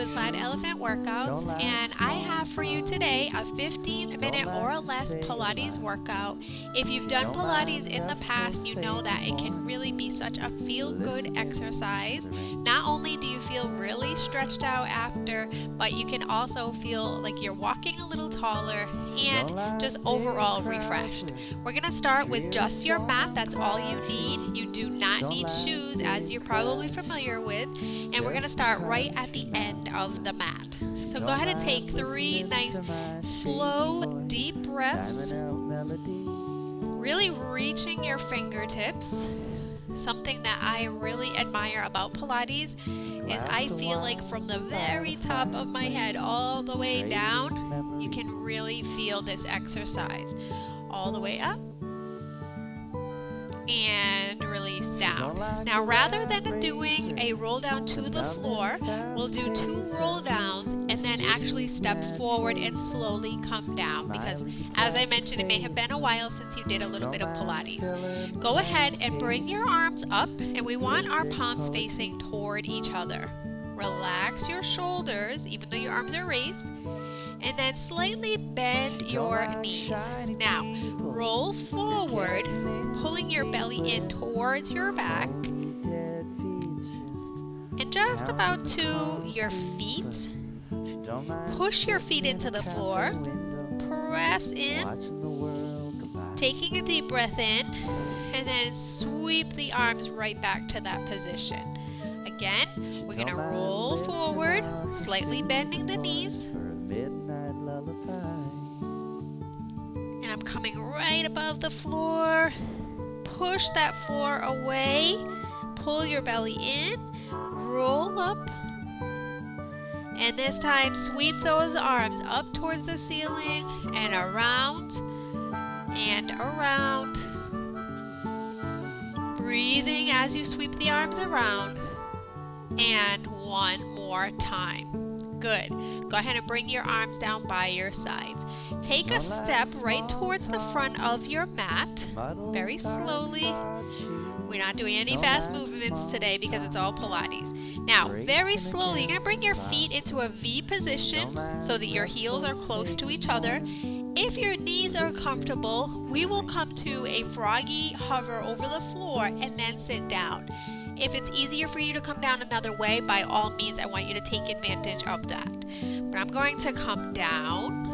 with Glad Elephant Workouts, and I have for you today a 15-minute or less Pilates workout. If you've done Pilates in the past, you know that it can really be such a feel-good exercise. Not only do you feel really stretched out after, but you can also feel like you're walking a little taller and just overall refreshed. We're going to start with just your mat. That's all you need. You do not need shoes, as you're probably familiar with, and we're going to start right at the end of the mat. So go ahead and take 3 nice slow deep breaths, really reaching your fingertips. Something that I really admire about Pilates is I feel like from the very top of my head all the way down, you can really feel this exercise. All the way up and release down. Now, rather than doing a roll down to the floor, we'll do 2 roll downs and then actually step forward and slowly come down, because as I mentioned, it may have been a while since you did a little bit of Pilates. Go ahead and bring your arms up, and we want our palms facing toward each other. Relax your shoulders even though your arms are raised, and then slightly bend your knees. Now, roll forward, pulling your belly in towards your back, and just about to your feet. Push your feet into the floor, press in, taking a deep breath in, and then sweep the arms right back to that position. Again, we're going to roll forward, slightly bending the knees. And I'm coming right above the floor. Push that floor away. Pull your belly in. Roll up. And this time, sweep those arms up towards the ceiling and around and around. Breathing as you sweep the arms around. And one more time. Good. Go ahead and bring your arms down by your sides. Take a step right towards the front of your mat, very slowly. We're not doing any fast movements today because it's all Pilates. Now, very slowly, you're going to bring your feet into a V position so that your heels are close to each other. If your knees are comfortable, we will come to a froggy hover over the floor and then sit down. If it's easier for you to come down another way, by all means, I want you to take advantage of that. But I'm going to come down.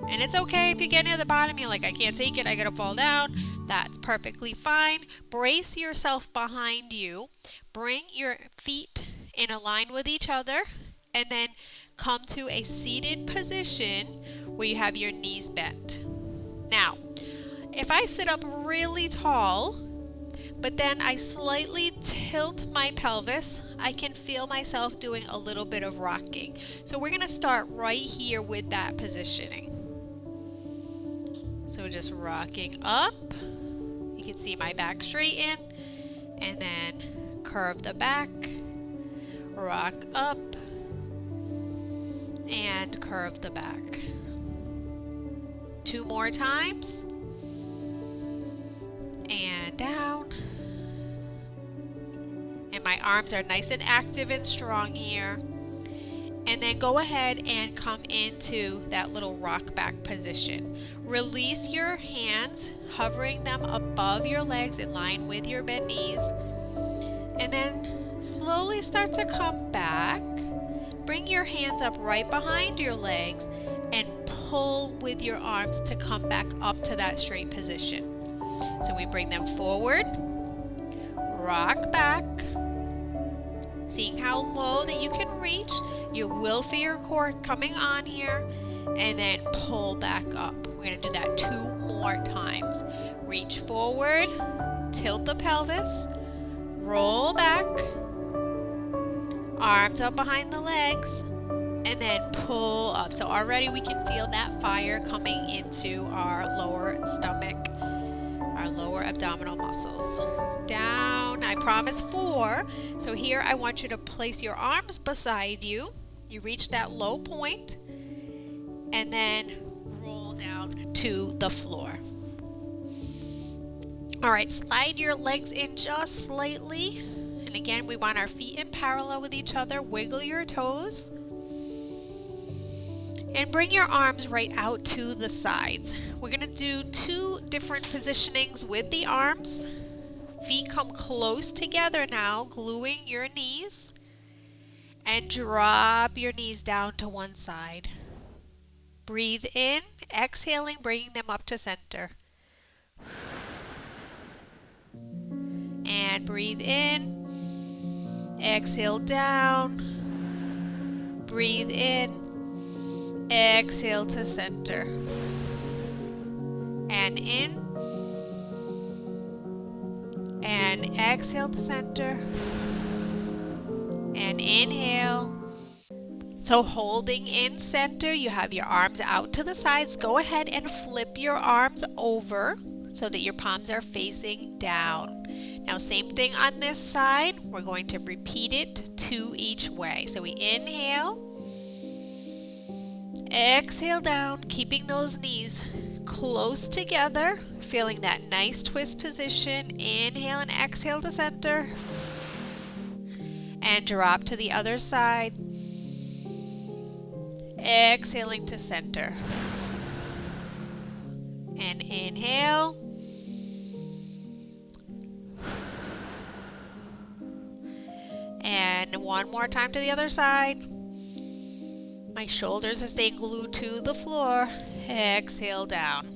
And it's okay if you get near the bottom, you're like, I can't take it, I gotta fall down. That's perfectly fine. Brace yourself behind you. Bring your feet in a line with each other, and then come to a seated position where you have your knees bent. Now, if I sit up really tall, but then I slightly tilt my pelvis, I can feel myself doing a little bit of rocking. So we're going to start right here with that positioning. So just rocking up. You can see my back straighten, and then curve the back, rock up, and curve the back. 2 more times. And down. And my arms are nice and active and strong here. And then go ahead and come into that little rock back position. Release your hands, hovering them above your legs in line with your bent knees. And then slowly start to come back. Bring your hands up right behind your legs and pull with your arms to come back up to that straight position. So we bring them forward, rock back, seeing how low that you can reach. You will feel your core coming on here, and then pull back up. We're going to do that 2 more times. Reach forward, tilt the pelvis, roll back, arms up behind the legs, and then pull up. So already we can feel that fire coming into our lower stomach, our lower abdominal muscles. Down, I promise 4. So here I want you to place your arms beside you. You reach that low point, and then roll down to the floor. All right, slide your legs in just slightly, and And again, we want our feet in parallel with each other. Wiggle your toes. And bring your arms right out to the sides. We're going to do 2 different positionings with the arms. Feet come close together now, gluing your knees. And drop your knees down to one side. Breathe in, exhaling, bringing them up to center. And breathe in, exhale down. Breathe in. Exhale to center. And in. And exhale to center. And inhale. So holding in center, you have your arms out to the sides. Go ahead and flip your arms over so that your palms are facing down. Now same thing on this side. We're going to repeat it 2 each way. So we inhale. Exhale down, keeping those knees close together, feeling that nice twist position. Inhale and exhale to center. And drop to the other side. Exhaling to center. And inhale. And one more time to the other side. My shoulders are staying glued to the floor. Exhale down.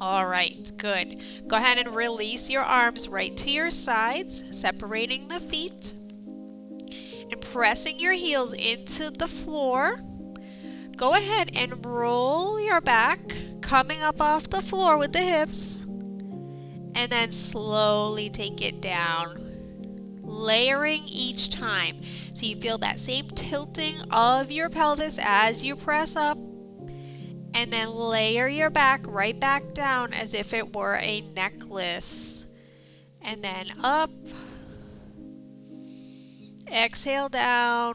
All right, good. Go ahead and release your arms right to your sides, separating the feet. And pressing your heels into the floor. Go ahead and roll your back, coming up off the floor with the hips. And then slowly take it down. Layering each time. So you feel that same tilting of your pelvis as you press up. And then layer your back right back down as if it were a necklace. And then up. Exhale down.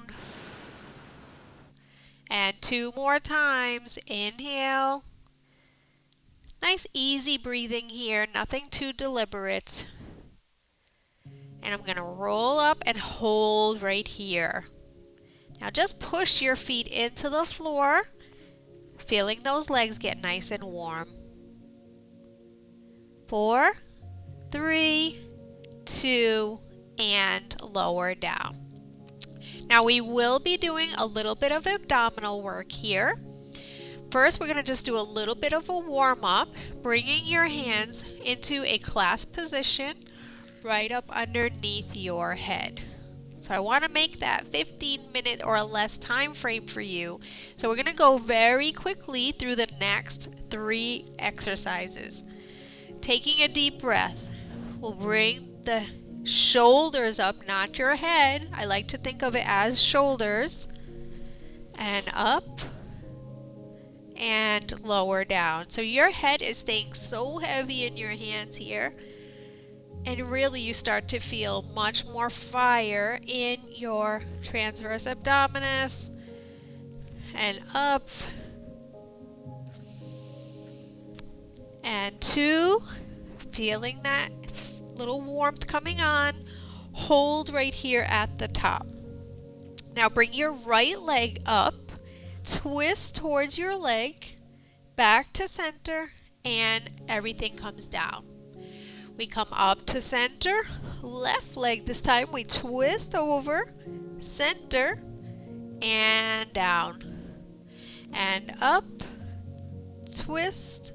And 2 more times. Inhale. Nice easy breathing here. Nothing too deliberate. And I'm going to roll up and hold right here. Now just push your feet into the floor, feeling those legs get nice and warm. 4, 3, 2, and lower down. Now we will be doing a little bit of abdominal work here. First, we're going to just do a little bit of a warm-up, bringing your hands into a clasp position right up underneath your head. So I want to make that 15-minute or less time frame for you. So we're going to go very quickly through the next 3 exercises. Taking a deep breath, we'll bring the shoulders up, not your head. I like to think of it as shoulders. And up and lower down. So your head is staying so heavy in your hands here. And really you start to feel much more fire in your transverse abdominis. And up. And 2. Feeling that little warmth coming on. Hold right here at the top. Now bring your right leg up. Twist towards your leg. Back to center. And everything comes down. We come up to center, left leg this time, we twist over, center, and down, and up, twist,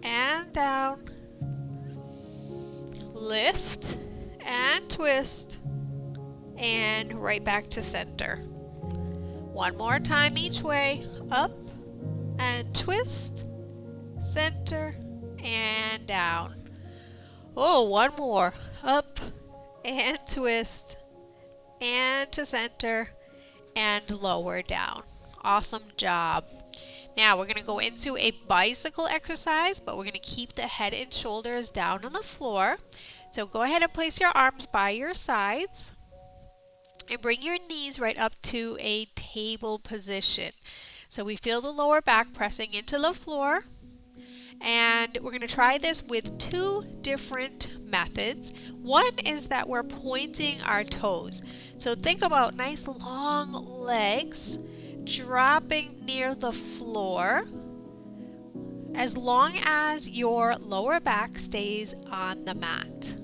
and down, lift, and twist, and right back to center. One more time each way, up, and twist, center, and down. Oh, one more. Up and twist and to center and lower down. Awesome job. Now we're going to go into a bicycle exercise, but we're going to keep the head and shoulders down on the floor. So go ahead and place your arms by your sides and bring your knees right up to a table position. So we feel the lower back pressing into the floor. And we're going to try this with two different methods. One is that we're pointing our toes. So think about nice long legs dropping near the floor as long as your lower back stays on the mat.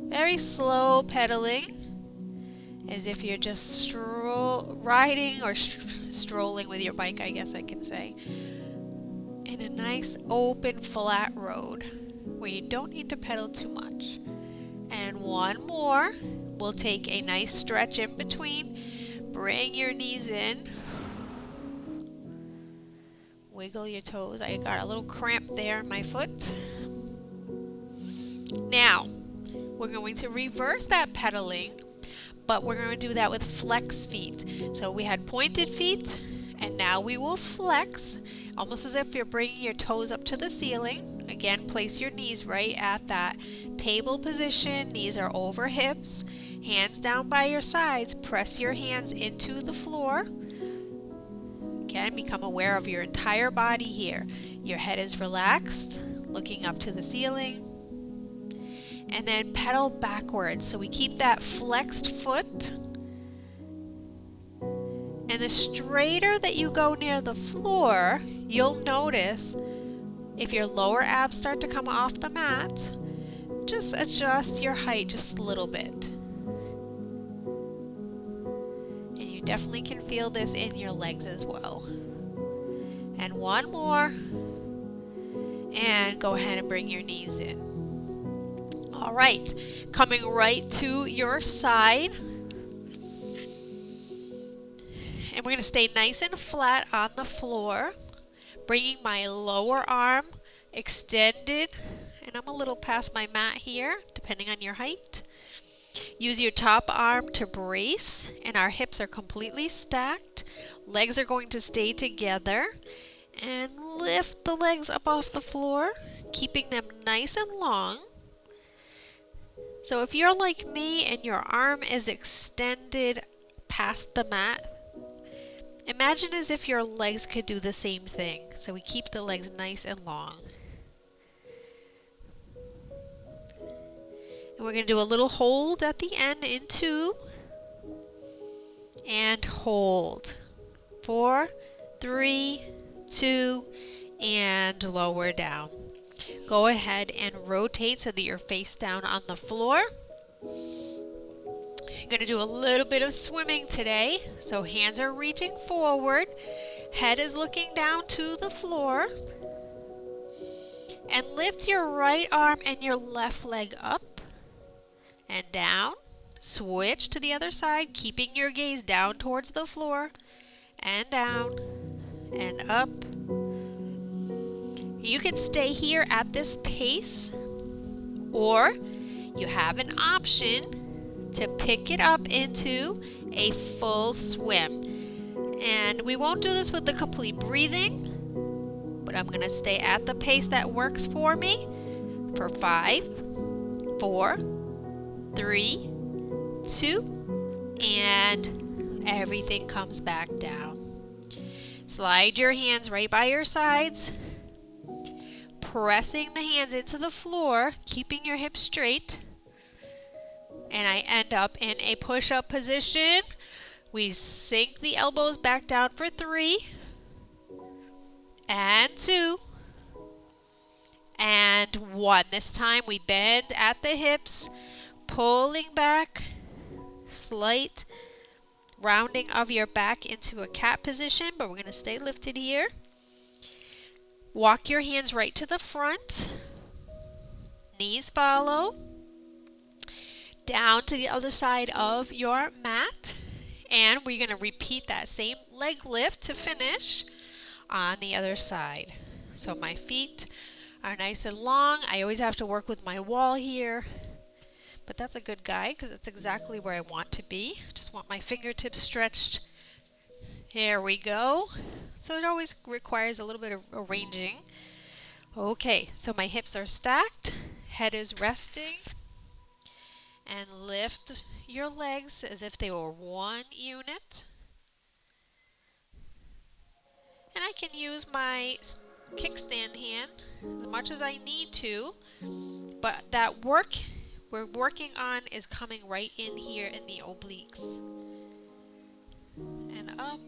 Very slow pedaling, as if you're just riding or strolling with your bike, I guess I can say, in a nice open flat road where you don't need to pedal too much. And one more. We'll take a nice stretch in between. Bring your knees in. Wiggle your toes. I got a little cramp there in my foot. Now, we're going to reverse that pedaling, but we're going to do that with flex feet. So we had pointed feet, and now we will flex, almost as if you're bringing your toes up to the ceiling. Again, place your knees right at that table position. Knees are over hips, hands down by your sides. Press your hands into the floor. Again, become aware of your entire body here. Your head is relaxed, looking up to the ceiling. And then pedal backwards. So we keep that flexed foot. And the straighter that you go near the floor, you'll notice if your lower abs start to come off the mat, just adjust your height just a little bit. And you definitely can feel this in your legs as well. And one more. And go ahead and bring your knees in. All right, coming right to your side. And we're going to stay nice and flat on the floor. Bringing my lower arm extended. And I'm a little past my mat here, depending on your height. Use your top arm to brace. And our hips are completely stacked. Legs are going to stay together. And lift the legs up off the floor, keeping them nice and long. So if you're like me and your arm is extended past the mat, imagine as if your legs could do the same thing. So we keep the legs nice and long. And we're going to do a little hold at the end in 2. And hold. 4, 3, 2, and lower down. Go ahead and rotate so that you're face down on the floor. I'm going to do a little bit of swimming today. So hands are reaching forward. Head is looking down to the floor. And lift your right arm and your left leg up and down. Switch to the other side, keeping your gaze down towards the floor. And down and up. You can stay here at this pace, or you have an option to pick it up into a full swim. And we won't do this with the complete breathing, but I'm going to stay at the pace that works for me for 5, 4, 3, 2, and everything comes back down. Slide your hands right by your sides. Pressing the hands into the floor, keeping your hips straight. And I end up in a push-up position. We sink the elbows back down for 3. And 2. And 1. This time we bend at the hips, pulling back, slight rounding of your back into a cat position, but we're going to stay lifted here. Walk your hands right to the front. Knees follow. Down to the other side of your mat. And we're going to repeat that same leg lift to finish on the other side. So my feet are nice and long. I always have to work with my wall here. But that's a good guide because it's exactly where I want to be. Just want my fingertips stretched. Here we go. So it always requires a little bit of arranging. Okay, so my hips are stacked, head is resting, and lift your legs as if they were one unit. And I can use my kickstand hand as much as I need to, but that work we're working on is coming right in here in the obliques. And up.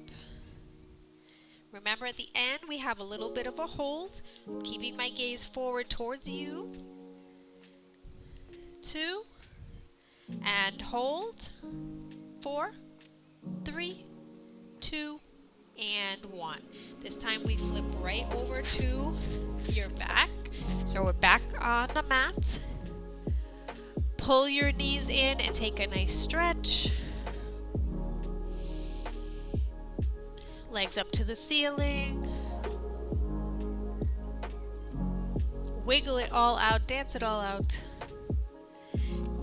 Remember, at the end we have a little bit of a hold. I'm keeping my gaze forward towards you. 2, and hold. 4, 3, 2, and 1. This time we flip right over to your back. So we're back on the mat. Pull your knees in and take a nice stretch. Legs up to the ceiling. Wiggle it all out, dance it all out.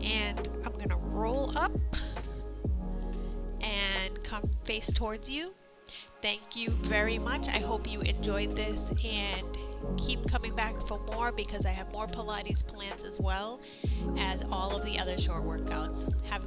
And I'm gonna roll up and come face towards you. Thank you very much. I hope you enjoyed this and keep coming back for more, because I have more Pilates plans as well as all of the other short workouts. Have